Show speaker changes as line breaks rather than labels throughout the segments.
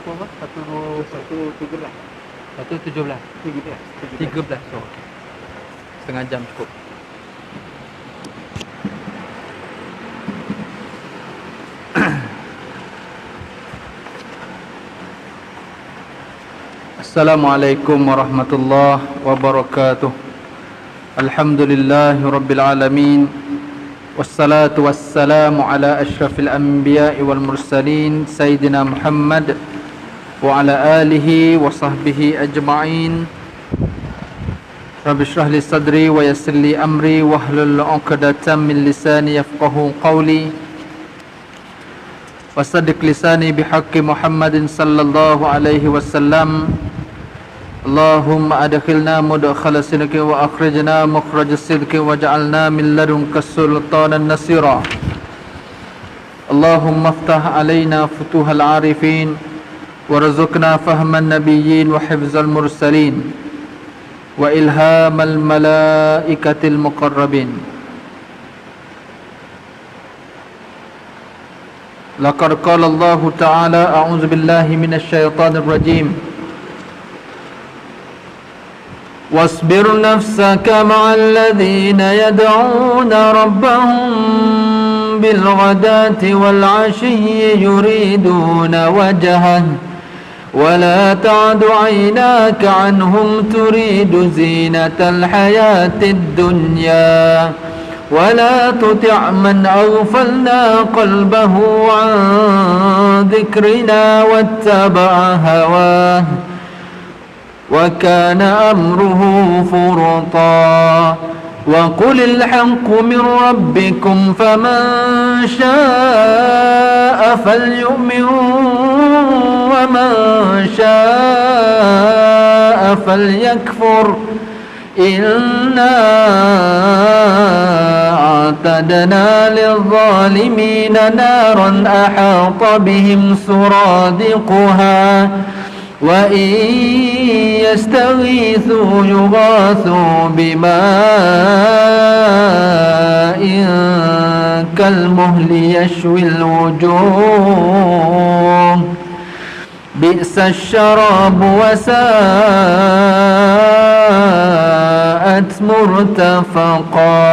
berapa? 1:17.
1:17. 13. Oh, okay. Setengah jam cukup. Assalamualaikum warahmatullahi wabarakatuh. Alhamdulillahi rabbil alamin. Wassalatu wassalamu ala asyrafil anbiya'i wal mursalin Sayyidina Muhammad wa ala alihi wa sahbihi ajma'in. Rabbi shrah li sadri wa yassir li amri wahlul 'uqdatam min lisani yafqahu qawli wasaddiq lisani bihaqqi Muhammadin sallallahu alaihi wasallam. Allahumma adkhilna mudkhala sidqi wa akhrijna mukhraj sidqi waj'alna min ladunka sultanan nasira. Allahumma iftah alaina futuhal arifin warzuqna fahman nabiyyin wa hifzal mursalin wa ilhamal malaikatil muqarrabin. Laqad qala Allah ta'ala a'udzu billahi minasy syaithanir rajim. واصبر نفسك مع الذين يدعون ربهم بالغداة والعشي يريدون وجهه ولا تعد عيناك عنهم تريد زينة الحياة الدنيا ولا تطع من أغفلنا قلبه عن ذكرنا واتبع هواه وكان أمره فرطا وقل الحق من ربكم فمن شاء فليؤمن ومن شاء فليكفر إنا أعتدنا للظالمين نارا أحاط بهم سرادقها وإن يستغيثوا يغاثوا بماء كالمهل يشوي الوجوه بئس الشراب وساءت مرتفقا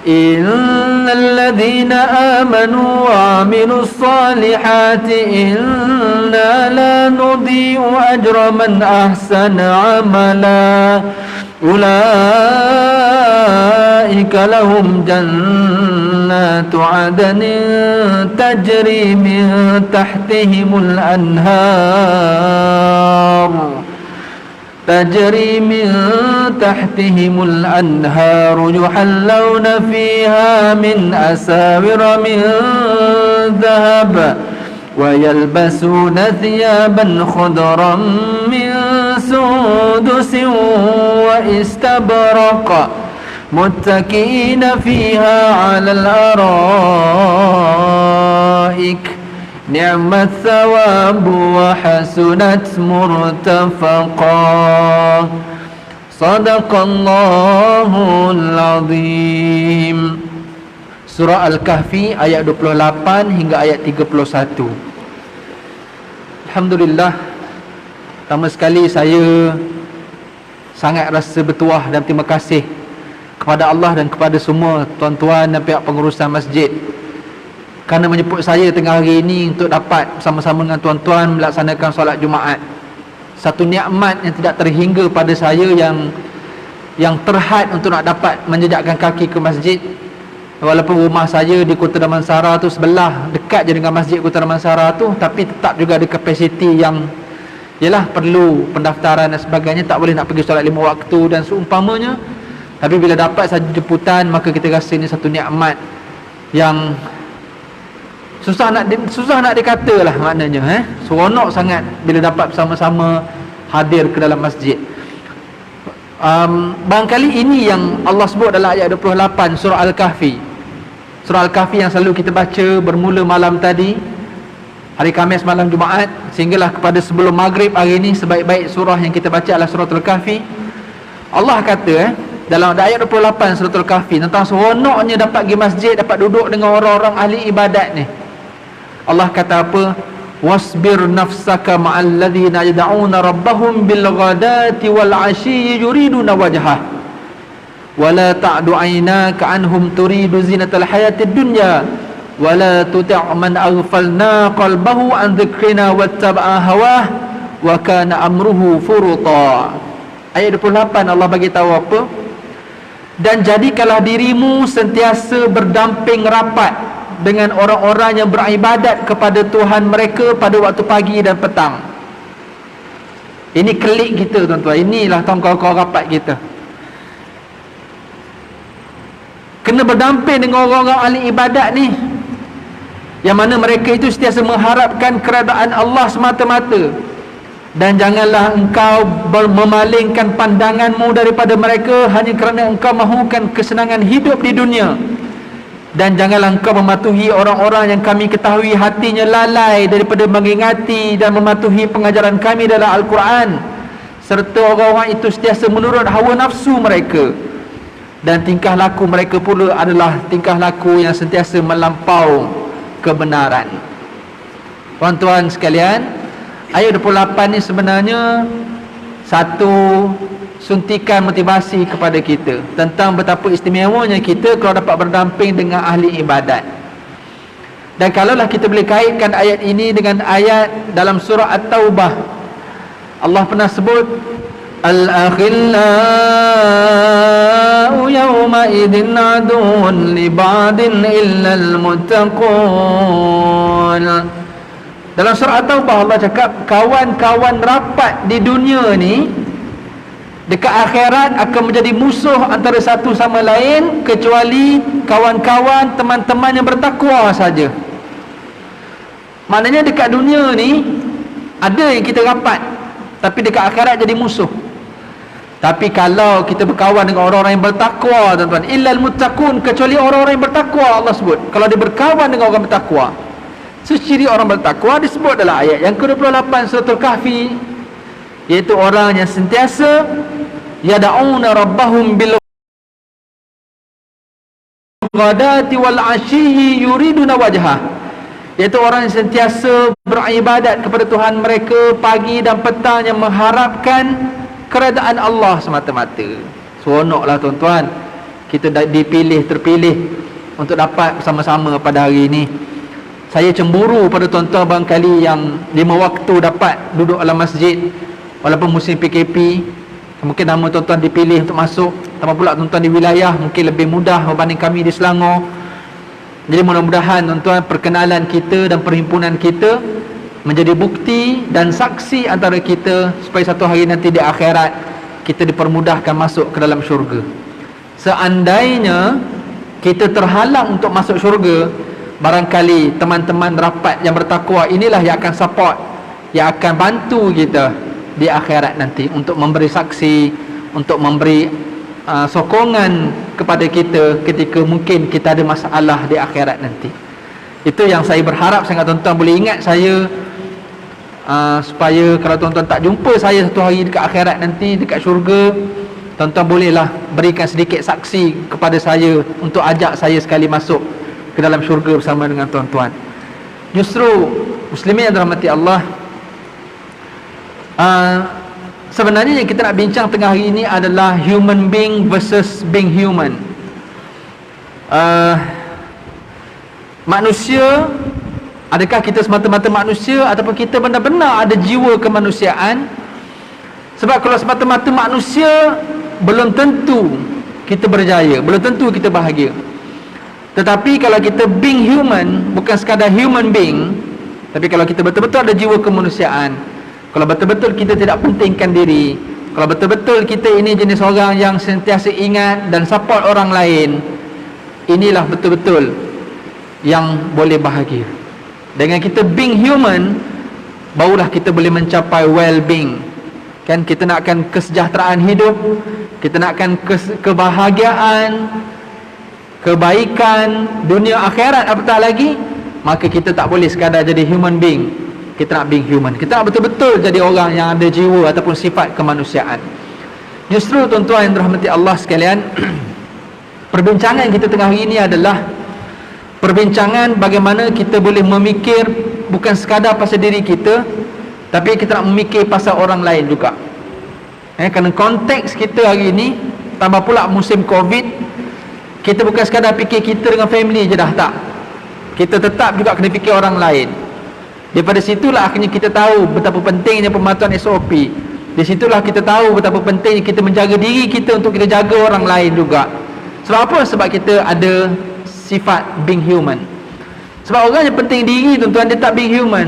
إن الذين آمنوا وعملوا الصالحات إنا لا نضيع أجر من أحسن عملا أولئك لهم جنات عدن تجري من تحتهم الأنهار يحلون فيها من أساور من ذهب ويلبسون ثيابا خضرا من سندس واستبرق متكئين فيها على الأرائك نعم الثواب وحسنت مرتفقا صدق الله العظيم. Surah Al-Kahfi ayat 28 hingga ayat 31. Alhamdulillah, pertama sekali saya sangat rasa bertuah dan terima kasih kepada Allah dan kepada semua tuan-tuan dan pihak pengurusan masjid kerana menjemput saya tengah hari ini untuk dapat bersama-sama dengan tuan-tuan melaksanakan solat Jumaat. Satu nikmat yang tidak terhingga pada saya yang terhad untuk nak dapat menjejakkan kaki ke masjid. Walaupun rumah saya di Kota Damansara tu sebelah, dekat je dengan masjid Kota Damansara tu, tapi tetap juga ada kapasiti yang yalah perlu pendaftaran dan sebagainya, tak boleh nak pergi solat 5 waktu dan seumpamanya. Tapi bila dapat saja jemputan, maka kita rasa ini satu nikmat yang susah nak dikata lah maknanya. Seronok sangat bila dapat bersama-sama hadir ke dalam masjid. Barangkali ini yang Allah sebut dalam ayat 28 surah Al-Kahfi. Surah Al-Kahfi yang selalu kita baca bermula malam tadi, hari Khamis malam Jumaat, sehinggalah kepada sebelum maghrib hari ini, sebaik-baik surah yang kita baca adalah surah Al-Kahfi. Allah kata dalam ayat 28 surah Al-Kahfi tentang seronoknya dapat pergi masjid, dapat duduk dengan orang-orang ahli ibadat ni. Allah kata apa? wasbir nafsaka ma'al ladzina yad'una rabbahum bil ghadati wal 'ashyi yuriduna wajhah wa la ta'du 'aynaka 'anhum turidu zinatal hayatid dunya wa la tuti' man aghfalna qalbahu an dzikrina wattaba'a hawah wa kana amruhu furuta. Ayat 28 Allah bagi tahu apa? Dan jadikanlah dirimu sentiasa berdamping rapat dengan orang-orang yang beribadat kepada Tuhan mereka pada waktu pagi dan petang. Ini klik kita tuan-tuan. Inilah kawan-kawan rapat kita. Kena berdamping dengan orang-orang ahli ibadat ni, yang mana mereka itu sentiasa mengharapkan keredaan Allah semata-mata. Dan janganlah engkau memalingkan pandanganmu daripada mereka hanya kerana engkau mahukan kesenangan hidup di dunia. Dan janganlah engkau mematuhi orang-orang yang kami ketahui hatinya lalai daripada mengingati dan mematuhi pengajaran kami dalam Al-Quran, serta orang-orang itu sentiasa menurut hawa nafsu mereka. Dan tingkah laku mereka pula adalah tingkah laku yang sentiasa melampau kebenaran. Tuan-tuan sekalian, ayat 28 ni sebenarnya satu suntikan motivasi kepada kita tentang betapa istimewanya kita kalau dapat berdamping dengan ahli ibadat. Dan kalaulah kita boleh kaitkan ayat ini dengan ayat dalam surah At-Taubah, Allah pernah sebut al-akhillau yawma idin aduun li ba'din illa al-muttaqun. Dalam surah At-Taubah Allah cakap kawan-kawan rapat di dunia ni dekat akhirat akan menjadi musuh antara satu sama lain kecuali kawan-kawan, teman-teman yang bertakwa saja. Maknanya dekat dunia ni ada yang kita rapat, tapi dekat akhirat jadi musuh. Tapi kalau kita berkawan dengan orang-orang yang bertakwa, tuan-tuan, illal muttaqun, kecuali orang-orang yang bertakwa, Allah sebut. Kalau dia berkawan dengan orang bertakwa, ciri orang bertakwa disebut dalam ayat yang ke-28 surah Al-Kahfi, iaitu orang yang sentiasa yad'una rabbahum bil ghadati wal 'ashyi yuriduna wajhah, iaitu orang yang sentiasa beribadat kepada Tuhan mereka pagi dan petang, yang mengharapkan keredaan Allah semata-mata. Seronoklah tuan-tuan, kita terpilih untuk dapat bersama-sama pada hari ini. Saya cemburu pada tuan-tuan barangkali yang 5 waktu dapat duduk dalam masjid walaupun musim PKP. Mungkin nama tuan-tuan dipilih untuk masuk, tambah pula tuan-tuan di wilayah mungkin lebih mudah berbanding kami di Selangor. Jadi mudah-mudahan tuan-tuan perkenalan kita dan perhimpunan kita menjadi bukti dan saksi antara kita supaya satu hari nanti di akhirat kita dipermudahkan masuk ke dalam syurga. Seandainya kita terhalang untuk masuk syurga, barangkali teman-teman rapat yang bertakwa inilah yang akan support, yang akan bantu kita di akhirat nanti untuk memberi saksi, untuk memberi sokongan kepada kita ketika mungkin kita ada masalah di akhirat nanti. Itu yang saya berharap sangat tuan-tuan boleh ingat saya, supaya kalau tuan-tuan tak jumpa saya satu hari dekat akhirat nanti, dekat syurga, tuan-tuan bolehlah berikan sedikit saksi kepada saya untuk ajak saya sekali masuk ke dalam syurga bersama dengan tuan-tuan. Justru muslimin yang dirahmati Allah, sebenarnya yang kita nak bincang tengah hari ini adalah human being versus being human. Manusia, adakah kita semata-mata manusia ataupun kita benar-benar ada jiwa kemanusiaan? Sebab kalau semata-mata manusia, belum tentu kita berjaya, belum tentu kita bahagia. Tetapi kalau kita being human, bukan sekadar human being, tapi kalau kita betul-betul ada jiwa kemanusiaan, kalau betul-betul kita tidak pentingkan diri, kalau betul-betul kita ini jenis orang yang sentiasa ingat dan support orang lain, inilah betul-betul yang boleh bahagia. Dengan kita being human, barulah kita boleh mencapai well-being. Kan, kita nakkan kesejahteraan hidup, kita nakkan kebahagiaan, kebaikan dunia akhirat, apatah lagi, maka kita tak boleh sekadar jadi human being. Kita nak being human, kita nak betul-betul jadi orang yang ada jiwa ataupun sifat kemanusiaan. Justru tuan-tuan yang dirahmati Allah sekalian, perbincangan kita tengah hari ini adalah perbincangan bagaimana kita boleh memikir bukan sekadar pasal diri kita, tapi kita nak memikir pasal orang lain juga. Kerana konteks kita hari ini, tambah pula musim Covid, kita bukan sekadar fikir kita dengan family je dah, tak. Kita tetap juga kena fikir orang lain. Daripada situlah akhirnya kita tahu betapa pentingnya pematuhan SOP. Di situlah kita tahu betapa pentingnya kita menjaga diri kita untuk kita jaga orang lain juga. Sebab apa? Sebab kita ada sifat being human. Sebab orang yang penting diri, tuan-tuan, dia tak being human.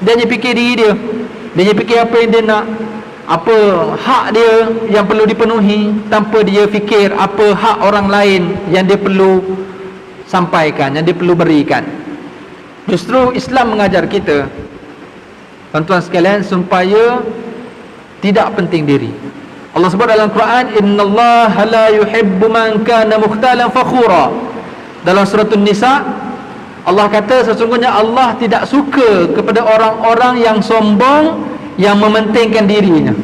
Dia hanya fikir diri dia. Dia hanya fikir apa yang dia nak, apa hak dia yang perlu dipenuhi, tanpa dia fikir apa hak orang lain yang dia perlu sampaikan, yang dia perlu berikan. Justru Islam mengajar kita, tuan-tuan sekalian, supaya tidak penting diri. Allah sebut dalam Quran, innallaha la yuhibbu man kana mukhtalan fakhura. Dalam surah An-Nisa, Allah kata sesungguhnya Allah tidak suka kepada orang-orang yang sombong, yang mementingkan dirinya.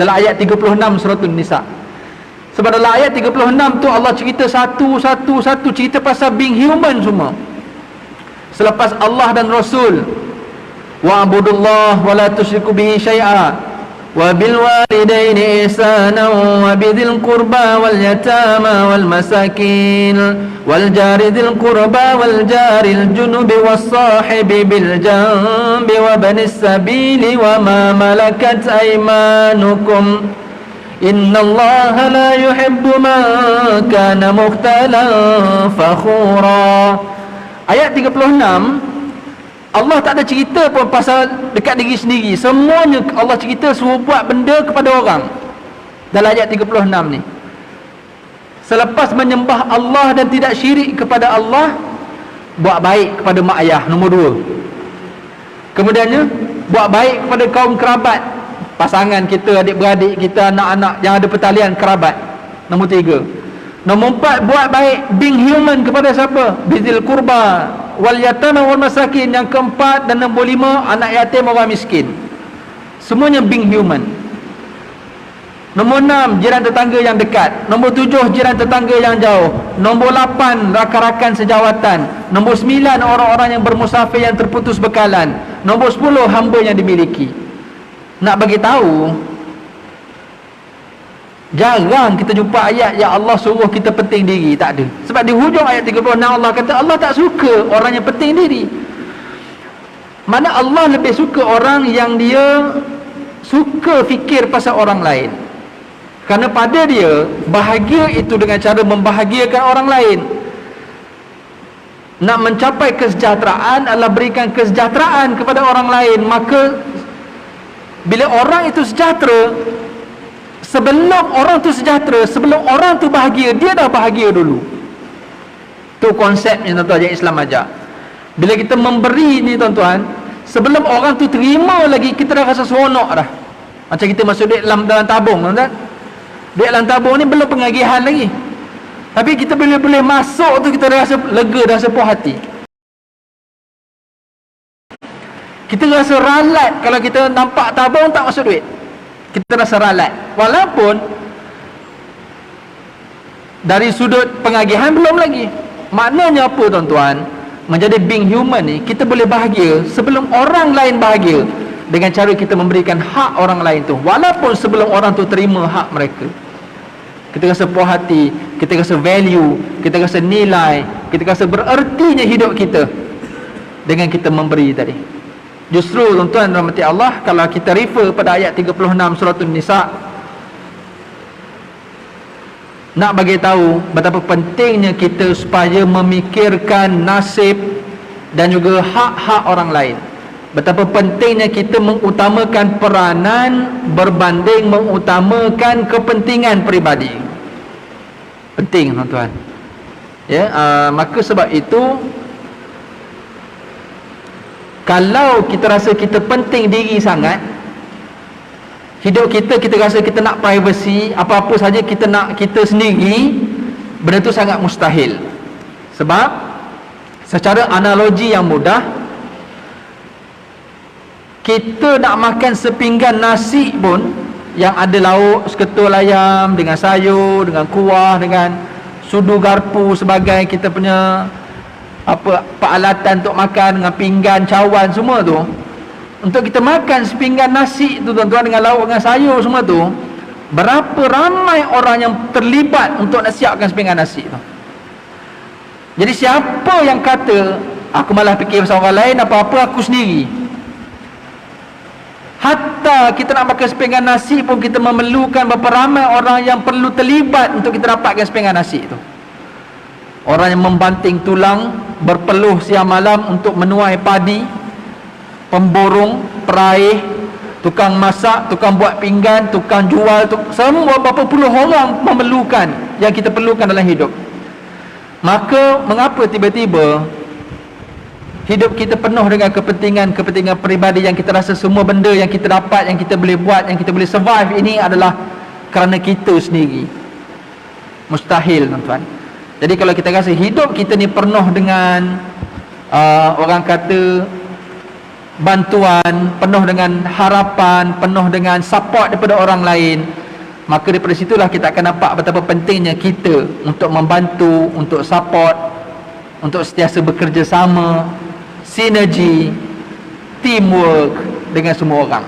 Dalam ayat 36 surah An-Nisa. Sebab dalam ayat 36 tu Allah cerita satu-satu cerita pasal being human semua. Selepas Allah dan Rasul, wa'budullah wa la tusyriku bihi syai'a wa bil walidaini ihsana wa bidzil qurba wal yatama wal masakin wal jari dzil qurba wal jaril junubi was sahibi bil janbi wa banis sabili wa ma malakat aymanukum innallaha la yuhibbu man kana mukhtalan fakhura. Ayat 36, Allah tak ada cerita pun pasal dekat diri sendiri. Semuanya Allah cerita suruh buat benda kepada orang. Dalam ayat 36 ni, selepas menyembah Allah dan tidak syirik kepada Allah, buat baik kepada mak ayah, nombor 2. Kemudiannya, buat baik kepada kaum kerabat, pasangan kita, adik-beradik kita, anak-anak yang ada pertalian kerabat, nombor 3. Nombor 4, buat baik being human kepada siapa? Bizil kurba wal yatama wal masakin. Yang keempat dan nombor 5, anak yatim, orang miskin. Semuanya being human. Nombor 6, jiran tetangga yang dekat. Nombor 7, jiran tetangga yang jauh. Nombor 8, rakan-rakan sejawatan. Nombor 9, orang-orang yang bermusafir yang terputus bekalan. Nombor 10, hamba yang dimiliki. Nak bagi tahu, jarang kita jumpa ayat yang Allah suruh kita penting diri. Tak ada. Sebab di hujung ayat 36 Allah kata Allah tak suka orang yang penting diri. Mana Allah lebih suka orang yang dia suka fikir pasal orang lain. Kerana pada dia, bahagia itu dengan cara membahagiakan orang lain. Nak mencapai kesejahteraan adalah berikan kesejahteraan kepada orang lain. Maka bila orang itu sejahtera, sebelum orang tu sejahtera, sebelum orang tu bahagia, dia dah bahagia dulu. Tu konsepnya, tuan-tuan, yang Islam ajar. Bila kita memberi ni, tuan-tuan, sebelum orang tu terima lagi, kita dah rasa seronok dah. Macam kita masuk duit dalam tabung, tuan-tuan. Duit dalam tabung ni belum pengagihan lagi, tapi kita boleh masuk tu, kita dah rasa lega, dah rasa puas hati. Kita rasa ralat kalau kita nampak tabung tak masuk duit. Kita rasa ralat. Walaupun dari sudut pengagihan belum lagi. Maknanya apa, tuan-tuan? Menjadi being human ni, kita boleh bahagia sebelum orang lain bahagia, dengan cara kita memberikan hak orang lain tu, walaupun sebelum orang tu terima hak mereka. Kita rasa puas hati, kita rasa value, kita rasa nilai, kita rasa berertinya hidup kita dengan kita memberi tadi. Justru, tuan-tuan rahmati Allah, kalau kita refer pada ayat 36 surah An-Nisa, nak bagi tahu betapa pentingnya kita supaya memikirkan nasib dan juga hak-hak orang lain. Betapa pentingnya kita mengutamakan peranan berbanding mengutamakan kepentingan peribadi. Penting, tuan-tuan. Ya, maka sebab itu, kalau kita rasa kita penting diri sangat, hidup kita rasa kita nak privacy, apa-apa saja kita nak kita sendiri, benda tu sangat mustahil. Sebab secara analogi yang mudah, kita nak makan sepinggan nasi pun yang ada lauk seketul ayam dengan sayur, dengan kuah, dengan sudu garpu sebagai kita punya apa peralatan untuk makan dengan pinggan, cawan semua tu, untuk kita makan sepinggan nasi tu tuan-tuan, dengan lauk dengan sayur semua tu, berapa ramai orang yang terlibat untuk nak siapkan sepinggan nasi tu. Jadi siapa yang kata aku malah fikir pasal orang lain, apa-apa aku sendiri, hatta kita nak makan sepinggan nasi pun kita memerlukan berapa ramai orang yang perlu terlibat untuk kita dapatkan sepinggan nasi tu. Orang yang membanting tulang, berpeluh siang malam untuk menuai padi, pemborong, peraih, tukang masak, tukang buat pinggan, tukang jual, semua berapa puluh orang memerlukan yang kita perlukan dalam hidup. Maka mengapa tiba-tiba hidup kita penuh dengan kepentingan peribadi yang kita rasa semua benda yang kita dapat, yang kita boleh buat, yang kita boleh survive ini adalah kerana kita sendiri? Mustahil tuan-tuan. Jadi kalau kita rasa hidup kita ni penuh dengan orang kata bantuan, penuh dengan harapan, penuh dengan support daripada orang lain, maka daripada situlah kita akan nampak betapa pentingnya kita untuk membantu, untuk support, untuk sentiasa bekerja sama, sinergi, teamwork dengan semua orang.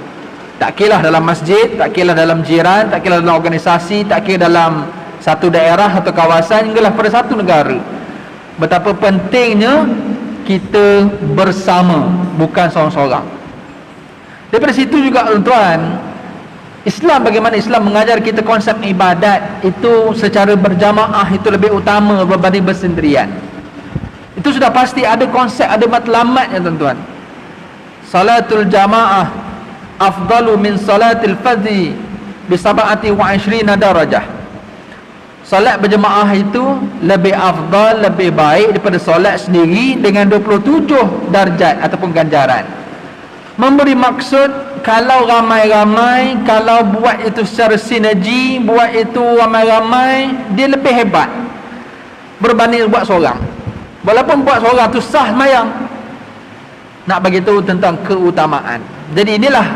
Tak kira dalam masjid, tak kira dalam jiran, tak kira dalam organisasi, tak kira dalam satu daerah atau kawasan, hinggalah pada satu negara. Betapa pentingnya kita bersama, bukan seorang-seorang. Daripada situ juga tuan-tuan, Islam, bagaimana Islam mengajar kita konsep ibadat itu secara berjamaah itu lebih utama berbanding bersendirian. Itu sudah pasti ada konsep, ada matlamatnya tuan-tuan. Salatul jamaah afdalu min salatil fadhi bi 27 darajah. Solat berjemaah itu lebih afdal, lebih baik daripada solat sendiri dengan 27 darjat ataupun ganjaran. Memberi maksud, kalau ramai-ramai, kalau buat itu secara sinergi, buat itu ramai-ramai, dia lebih hebat berbanding buat seorang. Walaupun buat seorang tu sah sembahyang. Nak bagi tahu tentang keutamaan. Jadi inilah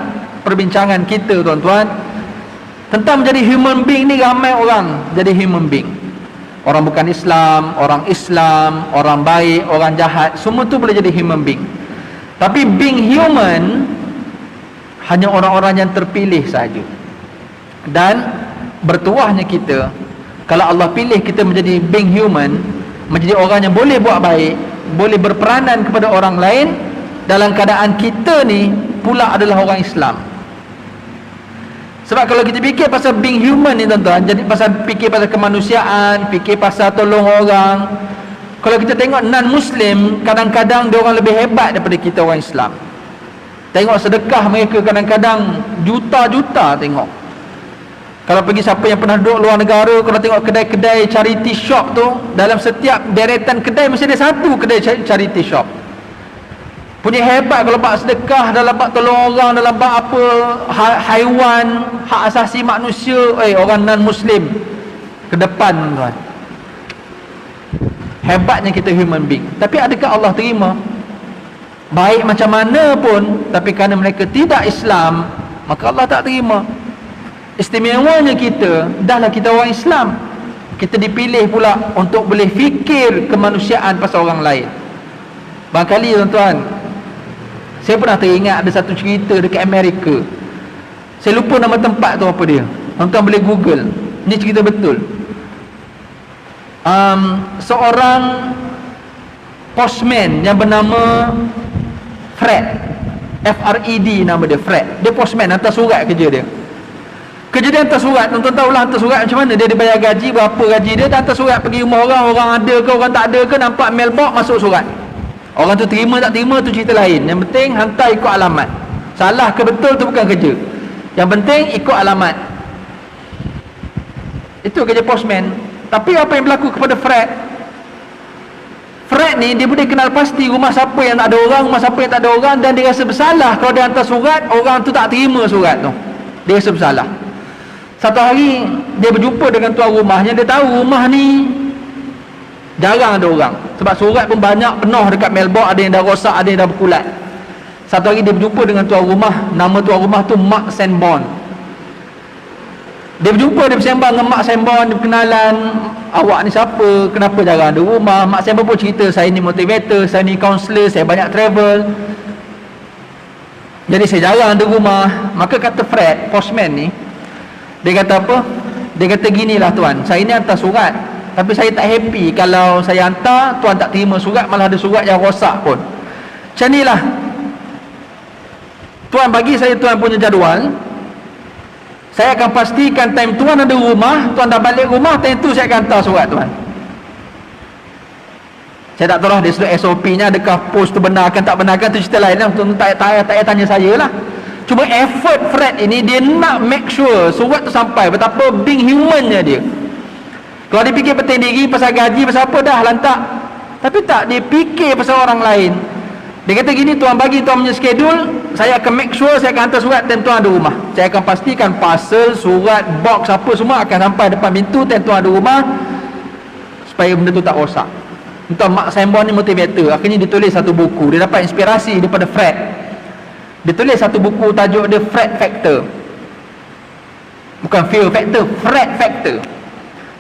perbincangan kita tuan-tuan tentang menjadi human being ni. Ramai orang jadi human being, orang bukan Islam, orang baik, orang jahat, semua tu boleh jadi human being. Tapi being human hanya orang-orang yang terpilih saja. Dan bertuahnya kita kalau Allah pilih kita menjadi being human, menjadi orang yang boleh buat baik, boleh berperanan kepada orang lain, dalam keadaan kita ni pula adalah orang Islam. Sebab kalau kita fikir pasal being human ni tuan-tuan, jadi fikir pasal kemanusiaan, fikir pasal tolong orang. Kalau kita tengok non-Muslim, kadang-kadang dia orang lebih hebat daripada kita orang Islam. Tengok sedekah mereka kadang-kadang juta-juta tengok. Kalau pergi siapa yang pernah duduk luar negara, kalau tengok kedai-kedai charity shop tu, dalam setiap deretan kedai mesti ada satu kedai charity shop. Punya hebat kalau bab sedekah, dalam bab tolong orang, dalam bab apa haiwan, hak asasi manusia, orang non-Muslim ke depan tuan. Hebatnya kita human being. Tapi adakah Allah terima? Baik macam mana pun, tapi kerana mereka tidak Islam, maka Allah tak terima. Istimewanya kita, dahlah kita orang Islam, kita dipilih pula untuk boleh fikir kemanusiaan pasal orang lain. Barangkali tuan-tuan, saya pernah teringat ada satu cerita dekat Amerika. Saya lupa nama tempat tu apa dia. Tuan-tuan boleh Google. Ini cerita betul. Seorang postman yang bernama Fred, F-R-E-D nama dia, Fred. Dia postman, hantar surat kerja dia. Kerja dia hantar surat. Tuan-tuan tahulah hantar surat macam mana. Dia dibayar gaji, berapa gaji dia, dia hantar surat pergi rumah orang. Orang ada ke, orang tak ada ke, nampak mailbox, masuk surat. Orang tu terima tak terima tu cerita lain. Yang penting hantar ikut alamat. Salah ke betul tu bukan kerja. Yang penting ikut alamat. Itu kerja postman. Tapi apa yang berlaku kepada Fred? Fred ni dia boleh kenal pasti rumah siapa yang tak ada orang, rumah siapa yang tak ada orang, dan dia rasa bersalah kalau dia hantar surat, orang tu tak terima surat tu. Dia rasa bersalah. Satu hari dia berjumpa dengan tuan rumahnya. Dia tahu rumah ni jarang ada orang, sebab surat pun banyak, penuh dekat mailbox, ada yang dah rosak, ada yang dah berkulat. Satu hari dia berjumpa dengan tuan rumah. Nama tuan rumah tu Mark Sanborn. Dia berjumpa, dia bersembang dengan mak sembang, dia berkenalan, awak ni siapa, kenapa jarang ada rumah. Mak sembang pun cerita, saya ni motivator, saya ni counselor, saya banyak travel, jadi saya jarang ada rumah. Maka kata Fred, postman ni, dia kata apa? Dia kata ginilah tuan, saya ni hantar surat, tapi saya tak happy kalau saya hantar, tuan tak terima surat, malah ada surat yang rosak pun. Macam ni lah, tuan bagi saya tuan punya jadual, saya akan pastikan time tuan ada rumah, tuan dah balik rumah, time tu saya akan hantar surat tuan. Saya tak tahu lah dia sudah SOP nya, adakah post tu benarkan tak benarkan, tu cerita lain lah. Tuan tak payah tanya saya lah. Cuma effort Fred ini, dia nak make sure surat tu sampai. Betapa being human-nya dia. Kalau dia fikir penting diri, pasal gaji, pasal apa, dah lantak. Tapi tak, dia fikir pasal orang lain. Dia kata gini, tuan bagi tuan punya schedule, saya akan make sure saya akan hantar surat time tuan ada rumah. Saya akan pastikan parcel, surat, box apa semua akan sampai depan pintu time tuan ada rumah, supaya benda tu tak rosak. Tuan mak Sembon ni motivator. Akhirnya dia tulis satu buku. Dia dapat inspirasi daripada Fred. Dia tulis satu buku, tajuk dia Fred Factor. Bukan Fear Factor, Fred Factor.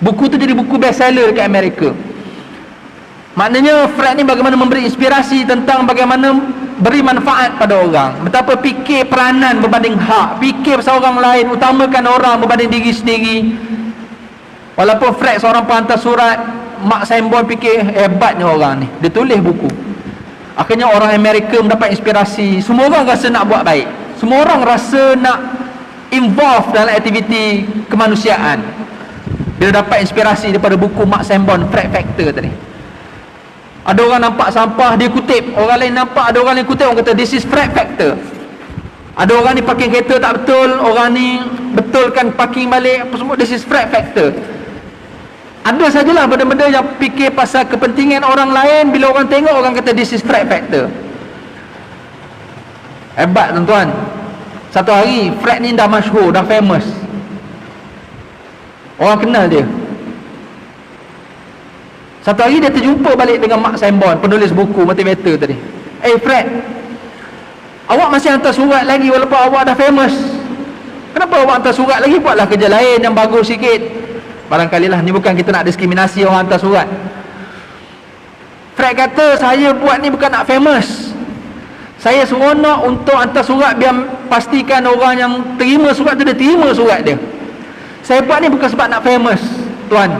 Buku tu jadi buku bestseller dekat Amerika. Maknanya Fred ni bagaimana memberi inspirasi tentang bagaimana beri manfaat pada orang, betapa fikir peranan berbanding hak, fikir pasal orang lain, utamakan orang berbanding diri sendiri. Walaupun Fred seorang penghantar surat, mak Sembon fikir hebatnya orang ni, dia tulis buku. Akhirnya orang Amerika mendapat inspirasi. Semua orang rasa nak buat baik, semua orang rasa nak involve dalam aktiviti kemanusiaan. Dia dapat inspirasi daripada buku mak Sembon, Fred Factor tadi. Ada orang nampak sampah, dia kutip. Orang lain nampak, ada orang lain kutip, orang kata this is Fred Factor. Ada orang ni parking kereta tak betul, orang ni betulkan parking balik, apa semua, this is Fred Factor. Ada sajalah benda-benda yang fikir pasal kepentingan orang lain, bila orang tengok, orang kata this is Fred Factor. Hebat tuan-tuan. Satu hari Fred ni dah masyhur, dah famous, orang kenal dia. Satu hari dia terjumpa balik dengan mak Sembon, penulis buku motivator tadi. Fred, awak masih hantar surat lagi walaupun awak dah famous. Kenapa awak hantar surat lagi? Buatlah kerja lain yang bagus sikit. Barangkali lah, ni bukan kita nak diskriminasi orang hantar surat. Fred kata, saya buat ni bukan nak famous. Saya seronok untuk hantar surat biar pastikan orang yang terima surat tu, dia terima surat dia. Saya buat ni bukan sebab nak famous, tuan.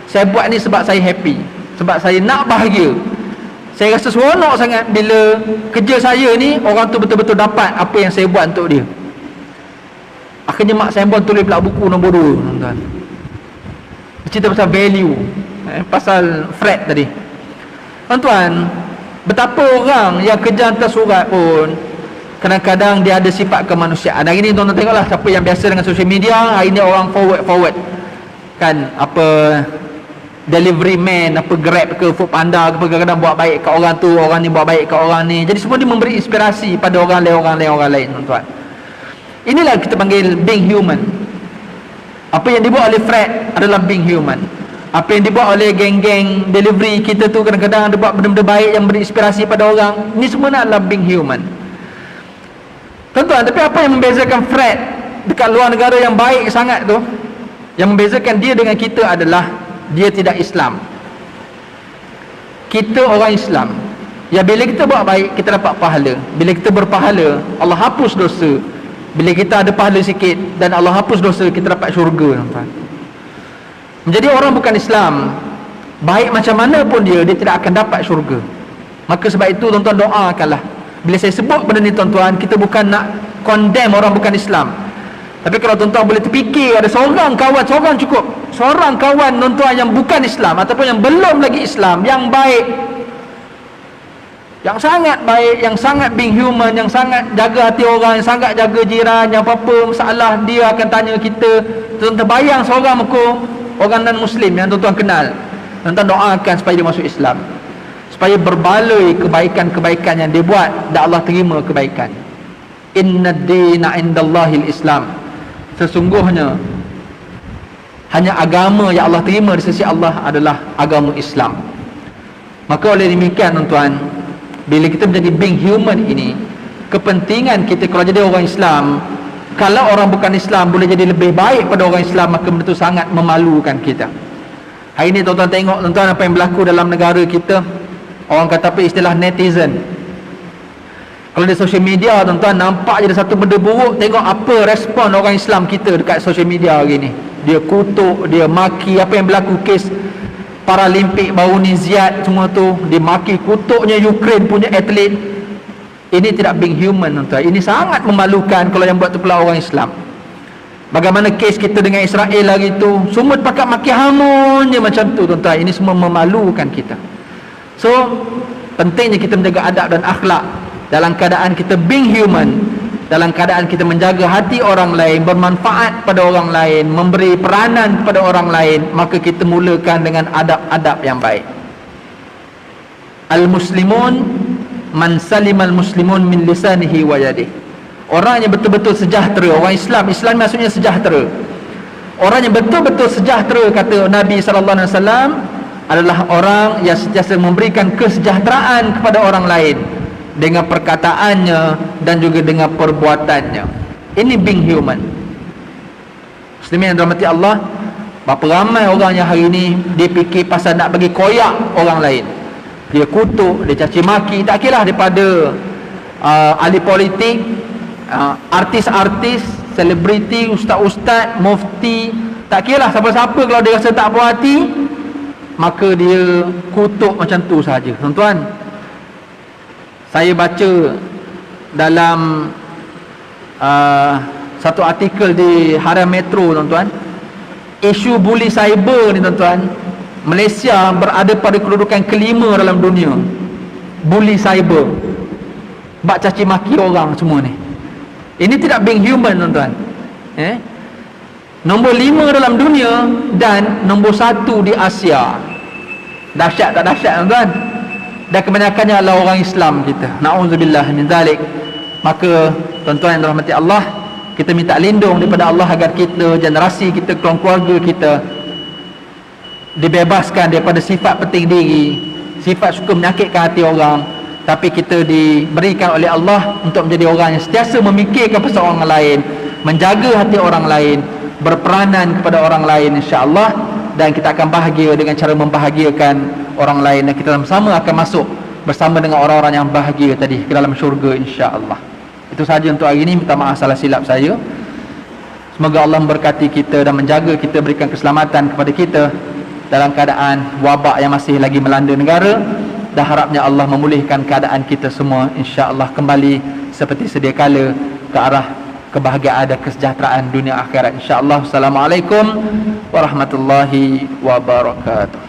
Saya buat ni sebab saya happy, sebab saya nak bahagia. Saya rasa seronok sangat bila kerja saya ni, orang tu betul-betul dapat apa yang saya buat untuk dia. Akhirnya mak Sembon tulis pula buku nombor 2, tuan-tuan. Cerita pasal value, pasal Fred tadi. Tuan-tuan, betapa orang yang kerja hantar surat pun kadang-kadang dia ada sifat kemanusiaan. Hari ni tuan-tuan tengoklah siapa yang biasa dengan social media. Hari ni orang forward kan, apa delivery man, apa Grab ke Foodpanda ke, kadang-kadang buat baik kat orang tu, orang ni buat baik kat orang ni. Jadi semua dia memberi inspirasi pada orang lain, tuan-tuan. Inilah kita panggil being human. Apa yang dibuat oleh Fred adalah being human. Apa yang dibuat oleh geng-geng delivery kita tu, kadang-kadang dia buat benda-benda baik yang memberi inspirasi pada orang. Ini semua adalah being human, tuan-tuan. Tapi apa yang membezakan Fred dekat luar negara yang baik sangat tu, yang membezakan dia dengan kita adalah dia tidak Islam. Kita orang Islam. Ya, bila kita buat baik, kita dapat pahala. Bila kita berpahala, Allah hapus dosa. Bila kita ada pahala sikit dan Allah hapus dosa, kita dapat syurga, tuan-tuan. Menjadi orang bukan Islam, baik macam mana pun dia tidak akan dapat syurga. Maka sebab itu tuan-tuan doakanlah. Bila saya sebut benda ni tuan-tuan, kita bukan nak condemn orang bukan Islam. Tapi kalau tuan-tuan boleh terfikir, ada seorang kawan, seorang cukup, seorang kawan tuan-tuan yang bukan Islam ataupun yang belum lagi Islam, yang baik, yang sangat baik, yang sangat being human, yang sangat jaga hati orang, yang sangat jaga jiran, yang apa-apa masalah dia akan tanya kita. Tuan-tuan bayang seorang muka orang non-Muslim yang tuan-tuan kenal, tuan-tuan doakan supaya dia masuk Islam, supaya berbaloi kebaikan-kebaikan yang dia buat dan Allah terima kebaikan. Inna ad-dina indallahil Islam. Sesungguhnya hanya agama yang Allah terima di sisi Allah adalah agama Islam. Maka oleh demikian tuan-tuan, bila kita menjadi being human ini, kepentingan kita kalau jadi orang Islam, Kalau orang bukan Islam boleh jadi lebih baik pada orang Islam, maka benda itu sangat memalukan kita. Hari ini tuan-tuan tengok tuan-tuan apa yang berlaku dalam negara kita. Orang kata apa istilah netizen. Kalau di social media tuan-tuan nampak je satu benda buruk, tengok apa respon orang Islam kita dekat social media hari ni. Dia kutuk, dia maki. Apa yang berlaku kes Paralimpik baru ni, Ziyad semua tu, dia maki kutuknya Ukraine punya atlet. Ini tidak being human tuan-tuan. Ini sangat memalukan kalau yang buat tu pula orang Islam. Bagaimana kes kita dengan Israel hari tu, semua pakat maki hamun je macam tu tuan-tuan. Ini semua memalukan kita. So pentingnya kita menjaga adab dan akhlak dalam keadaan kita being human, dalam keadaan kita menjaga hati orang lain, bermanfaat pada orang lain, memberi peranan kepada orang lain, maka kita mulakan dengan adab-adab yang baik. Al-muslimun man salimal muslimun min lisanihi wa yadihi. Orang yang betul-betul sejahtera, orang Islam, Islam maksudnya sejahtera. Orang yang betul-betul sejahtera, kata Nabi SAW, adalah orang yang sentiasa memberikan kesejahteraan kepada orang lain dengan perkataannya dan juga dengan perbuatannya. Ini being human. Muslimin yang dirahmati Allah, berapa ramai orang yang hari ini dia fikir pasal nak bagi koyak orang lain. Dia kutuk, dia caci maki, tak kira daripada ahli politik, artis-artis, selebriti, ustaz-ustaz, mufti, tak kira siapa-siapa, kalau dia rasa tak puas hati, maka dia kutuk macam tu saja. Tuan-tuan, saya baca dalam satu artikel di Harian Metro tuan-tuan, isu buli cyber ni tuan-tuan, Malaysia berada pada kedudukan kelima dalam dunia. Buli cyber, bak caci maki orang semua ni. Ini tidak being human tuan-tuan. Nombor 5 dalam dunia dan nombor 1 di Asia. Dahsyat tak dahsyat tuan-tuan? Dan kebanyakannya adalah orang Islam kita. Na'udzubillah min zalik. Maka tuan-tuan yang dirahmati Allah, kita minta lindung daripada Allah agar kita, generasi kita, keluarga kita dibebaskan daripada sifat penting diri, sifat suka menyakitkan hati orang, tapi kita diberikan oleh Allah untuk menjadi orang yang sentiasa memikirkan pasal orang lain, menjaga hati orang lain, berperanan kepada orang lain, insya-Allah. Dan kita akan bahagia dengan cara membahagiakan orang lain, dan kita sama-sama akan masuk bersama dengan orang-orang yang bahagia tadi ke dalam syurga, insya-Allah. Itu sahaja untuk hari ini. Minta maaf salah silap saya. Semoga Allah memberkati kita dan menjaga kita, berikan keselamatan kepada kita dalam keadaan wabak yang masih lagi melanda negara, dan harapnya Allah memulihkan keadaan kita semua, insya-Allah kembali seperti sedia kala ke arah kebahagiaan dan kesejahteraan dunia akhirat, insya-Allah. Assalamualaikum warahmatullahi wabarakatuh.